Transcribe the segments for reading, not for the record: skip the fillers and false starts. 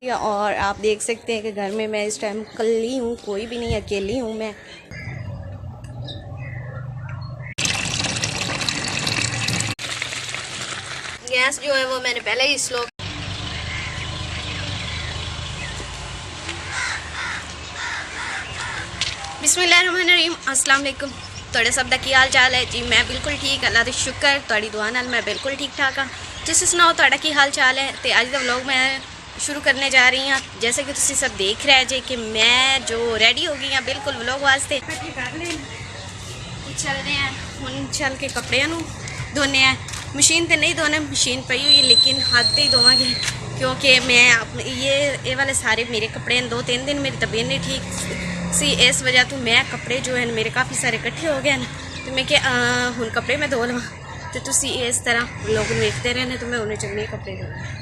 और आप देख सकते हैं कि घर में मैं इस टाइम अकेली हूँ, कोई भी नहीं, अकेली हूँ मैं। गैस जो है वो मैंने पहले ही स्लो। बिस्मिल्लाहिर्रहमानिर्रहीम, अस्सलाम वालेकुम। थोड़े सब दा की हाल चाल है जी? मैं बिल्कुल ठीक, अल्लाह दा शुक्र, थोड़ी दुआ नाल मैं बिल्कुल ठीक ठाक हाँ। तुसीं सुनाओ थोड़ा की हाल चाल है? तो अज का व्लॉग मैं शुरू करने जा रही हाँ। जैसे कि तुसीं सब देख रहे जे कि मैं जो रेडी हो गई हाँ बिल्कुल व्लॉग वास्ते। चल रहे हैं हम, चल के कपड़े धोने हैं। मशीन तो नहीं धोने, मशीन पई हुई है, लेकिन हाथ ही धोवांगे क्योंकि मैं अपने ये वाले सारे मेरे कपड़े 2-3 दिन मेरी तबीयत नहीं ठीक सी, इस वजह तो मैं कपड़े जो है मेरे काफ़ी सारे इकट्ठे हो गए हैं। तो मैं क्या हूँ कपड़े मैं धो लवा, तो तुसी इस तरह लोग देखते रहने, तो मैं उन्हें चलनी कपड़े धो।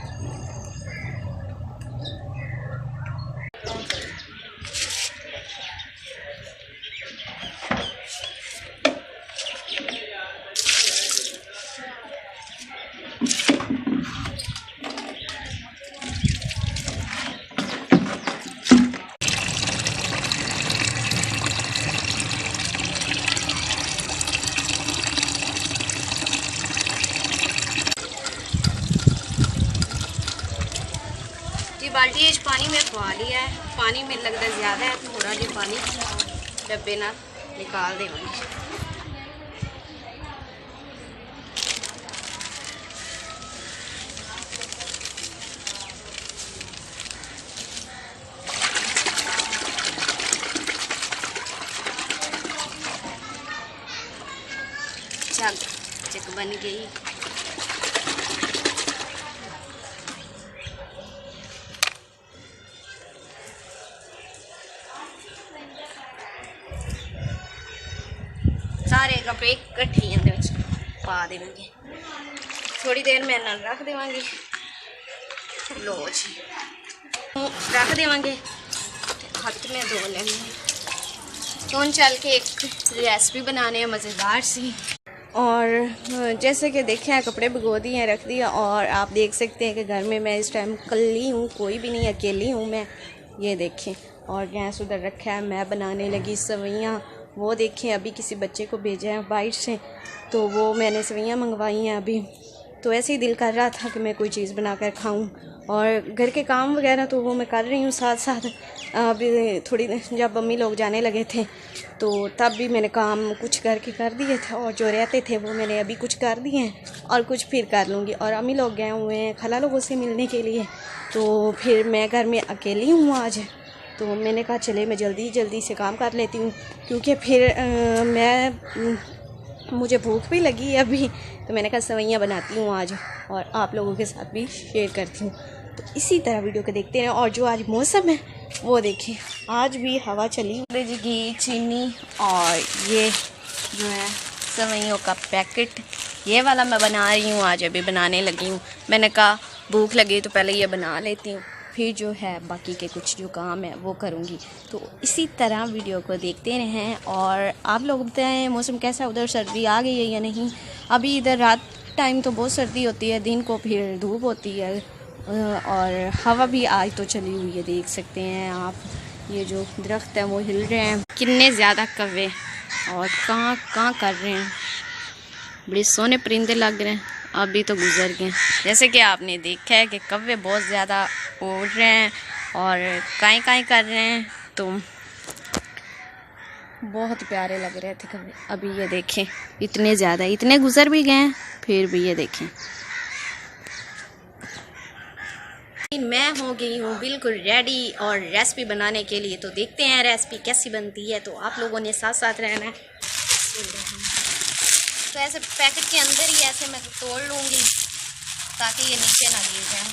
बाल्टी इस पानी में पा लिया है, पानी में लगता ज़्यादा है, थोड़ा जो पानी डब्बे ना निकाल देंगे। चल चक बन गई। सारे कपड़े इकट्ठे पा देंगे, थोड़ी देर मैं ना रख देवांगी। लो जी रख देवांगे, हाथ में धो लेंगे। तो चल के एक रेसिपी बनाने हैं मज़ेदार सी। और जैसे कि देखे हैं कपड़े भिगो दिए हैं, रख दिया। और आप देख सकते हैं कि घर में मैं इस टाइम अकेली हूँ, कोई भी नहीं, अकेली हूँ मैं। ये देखें, और गैस उधर रखा है, मैं बनाने लगी सवैयाँ। वो देखें अभी किसी बच्चे को भेजा है बाहर से, तो वो मैंने सवैयाँ मंगवाई हैं अभी। तो ऐसे ही दिल कर रहा था कि मैं कोई चीज़ बना कर खाऊँ, और घर के काम वगैरह तो वो मैं कर रही हूँ साथ साथ। अभी थोड़ी जब मम्मी लोग जाने लगे थे तो तब भी मैंने काम कुछ घर के कर दिए थे, और जो रहते थे वो मैंने अभी कुछ कर दिए हैं, और कुछ फिर कर लूँगी। और अम्मी लोग गए हुए हैं खाला लोगों से मिलने के लिए, तो फिर मैं घर में अकेली हूँ आज। तो मैंने कहा चले मैं जल्दी से काम कर लेती हूँ, क्योंकि फिर मुझे भूख भी लगी है अभी। तो मैंने कहा सवैयाँ बनाती हूँ आज, और आप लोगों के साथ भी शेयर करती हूँ। तो इसी तरह वीडियो को देखते हैं। और जो आज मौसम है वो देखें, आज भी हवा चली। घी, चीनी और ये जो है सवैयों का पैकेट, ये वाला मैं बना रही हूँ आज, अभी बनाने लगी हूँ। मैंने कहा भूख लगी तो पहले ये बना लेती हूँ, फिर जो है बाकी के कुछ जो काम है वो करूँगी। तो इसी तरह वीडियो को देखते रहें। और आप लोग बताएं मौसम कैसा, उधर सर्दी आ गई है या नहीं? अभी इधर रात टाइम तो बहुत सर्दी होती है, दिन को फिर धूप होती है, और हवा भी आज तो चली हुई है। देख सकते हैं आप, ये जो दरख्त हैं वो हिल रहे हैं। कितने ज़्यादा कौवे और कहाँ कर रहे हैं, बड़े सोने परिंदे लग रहे हैं। अभी तो गुजर गए। जैसे कि आपने देखा है कि कौवे बहुत ज़्यादा उड़ रहे हैं और काई कर रहे हैं, तो बहुत प्यारे लग रहे थे कौवे। अभी ये देखें इतने ज़्यादा, इतने गुजर भी गए हैं, फिर भी ये देखें। मैं हो गई हूँ बिल्कुल रेडी और रेसिपी बनाने के लिए। तो देखते हैं रेसिपी कैसी बनती है, तो आप लोगों ने साथ साथ रहना है। तो ऐसे पैकेट के अंदर ही ऐसे मैं तोड़ लूँगी ताकि ये नीचे ना गिर जाए।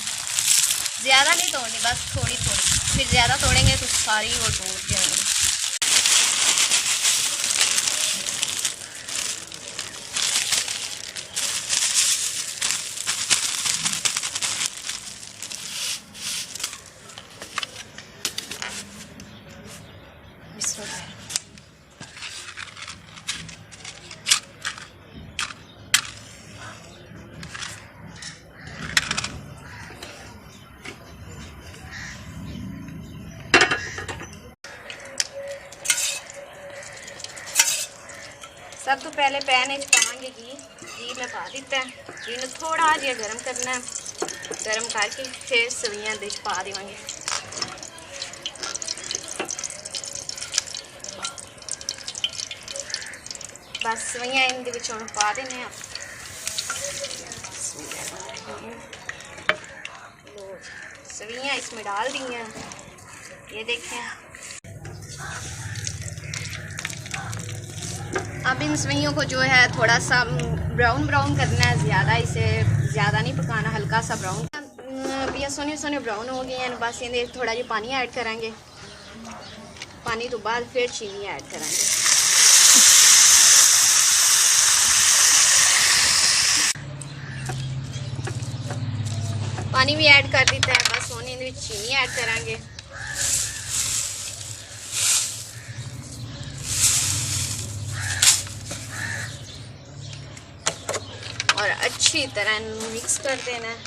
ज़्यादा नहीं तोड़नी, बस थोड़ी, फिर ज़्यादा तोड़ेंगे तो सारी वो टूट जाएंगी। सब तो पहले पैन पावांगे घी में पा दिता है। घी में थोड़ा जिहा गर्म करना है, गर्म करके फिर सवियां दे पा देवांगे। बस सवियां इनके विच हुण पा देने आप। सवियां इसमें डाल दी हैं, ये देखें। अब इन सवियों को जो है थोड़ा सा ब्राउन ब्राउन करना है, ज़्यादा इसे ज़्यादा नहीं पकाना, हल्का सा ब्राउन। ये सोने सोने ब्राउन हो गए हैं। बस इन्हें थोड़ा जी पानी ऐड करेंगे, पानी तो बाद फिर चीनी ऐड करेंगे। पानी भी ऐड कर देता है, बस सोने इन्हें चीनी ऐड करेंगे। और अच्छी तरह मिक्स कर देना है।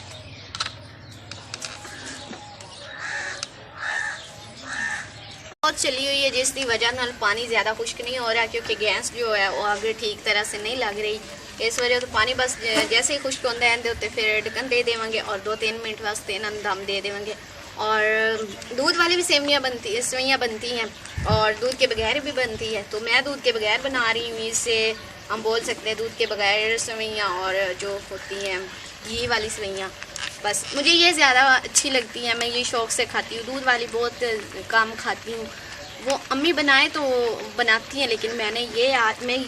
बहुत चली हुई है जिसकी वजह नाल पानी ज़्यादा खुश्क नहीं हो रहा, क्योंकि गैस जो है वो आगे ठीक तरह से नहीं लग रही। इस वजह तो पानी बस जैसे ही खुश्क होता है उत्ते फिर ढक्कन दे देवांगे और 2-3 मिनट वास्ते इन्हां नूं दम दे देवांगे। और दूध वाली भी सवियां बनती हैं और दूध के बगैर भी बनती है। तो मैं दूध के बगैर बना रही हूँ, इससे हम बोल सकते हैं दूध के बगैर सवियां। और जो होती हैं घी वाली सवियां, बस मुझे ये ज़्यादा अच्छी लगती हैं, मैं ये शौक़ से खाती हूँ। दूध वाली बहुत कम खाती हूँ, वो अम्मी बनाए तो बनाती हैं, लेकिन मैं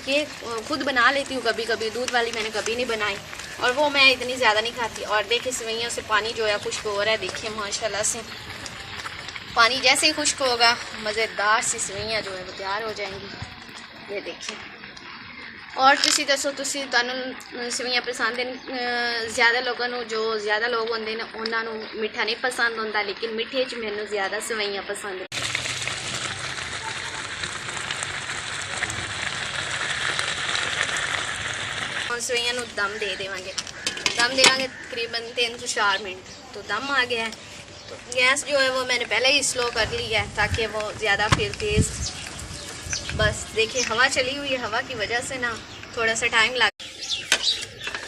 ये खुद बना लेती हूँ कभी कभी। दूध वाली मैंने कभी नहीं बनाई और वो मैं इतनी ज़्यादा नहीं खाती। और देखिए सवियों से पानी जो है खुश्क हो रहा है, देखिए माशाल्लाह से। पानी जैसे ही खुश्क होगा मज़ेदार सी सवियां जो है वो तैयार हो जाएंगी। ये देखिए। और तुसी दसो तुहानू सवियां पसंद हैं? ज़्यादा लोगों को, जो ज़्यादा लोग होंदे ने उन्होंने मिठा नहीं पसंद होंदा, लेकिन मिठे च मैनू ज़्यादा सवियां पसंद है। सवियां नूं दम दे देवांगे, दम देवांगे तकरीबन 3 से 4 मिनट। तो दम आ गया है। तो गैस जो है वो मैंने पहले ही स्लो कर लिया है ताकि वो ज़्यादा फिर तेज़। बस देखिए हवा चली हुई है, हवा की वजह से ना थोड़ा सा टाइम लग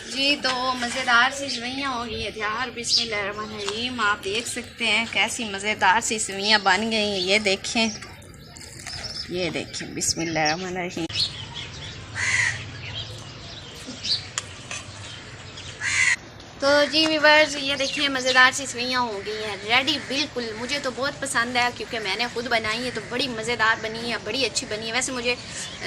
जी। तो मज़ेदार सी सवियां हो गई है तैयार। बिस्मिल्लाहिर्रहमानिर्रहीम। आप देख सकते हैं कैसी मज़ेदार सी सवियां बन गई हैं। ये देखें, ये देखें। बिस्मिल्लाहिर्रहमानिर्रहीम। तो जी व्यूअर्स, ये देखिए मज़ेदार सी सवियां हो गई हैं रेडी बिल्कुल। मुझे तो बहुत पसंद है क्योंकि मैंने खुद बनाई है, तो बड़ी मज़ेदार बनी है, बड़ी अच्छी बनी है। वैसे मुझे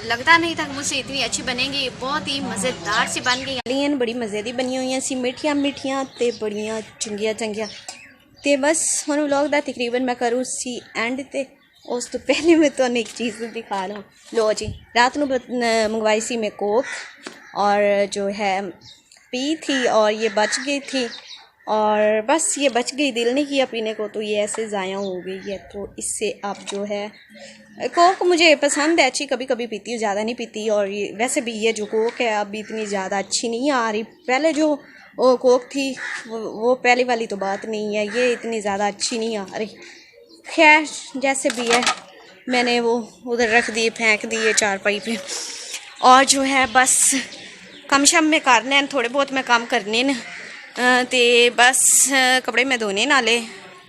लगता नहीं था कि मुझसे इतनी अच्छी बनेगी, बहुत ही मज़ेदार सी बन गई हैं। बड़ी मज़े दी बनी हुई सी, मिठियां मिठियां ते बड़ियां चंगियां चंगियां। तो बस हुण व्लॉग दा तकरीबन मैं करूँ सी एंड। ते उस तो पहले मैं तो एक चीज़ दिखा लूँ। लो जी, रात को मंगवाई सी मैं कोक और जो है पी थी और ये बच गई थी, और बस ये बच गई, दिल नहीं किया पीने को, तो ये ऐसे ज़ाया हो गई है। तो इससे आप जो है कोक मुझे पसंद है, अच्छी कभी कभी पीती हूँ, ज़्यादा नहीं पीती। और ये वैसे भी ये जो कोक है अब इतनी ज़्यादा अच्छी नहीं आ रही। पहले जो कोक थी वो पहली वाली तो बात नहीं है, ये इतनी ज़्यादा अच्छी नहीं आ रही। खैर जैसे भी है, मैंने वो उधर रख दिए, फेंक दिए चारपाई पे। और जो है बस कम शम में करने हैं, थोड़े बहुत मैं काम करने न ते बस कपड़े मैं धोने नाले,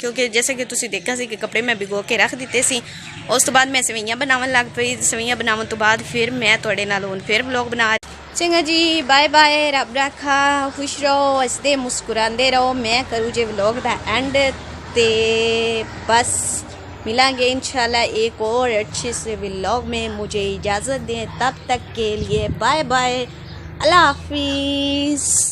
क्योंकि जैसे कि तुसी देखा सी कि कपड़े मैं भिगो के रख दिते सी। उस तो बाद मैं सवियां बनावन लग पई। सवियां बनावन तो बाद फिर मैं तुहाडे नाल हुण फिर व्लॉग बना। चंगा जी, बाय बाय, रब रखा, खुश रहो, हसदे मुस्कुरांदे रहो। मैं करूँ जे व्लॉग दा एंड ते बस मिलांगे इंशाल्लाह एक और अच्छे से व्लॉग में। मुझे इजाज़त दें, तब तक के लिए बाय बाय, अल्लाह हाफिज़।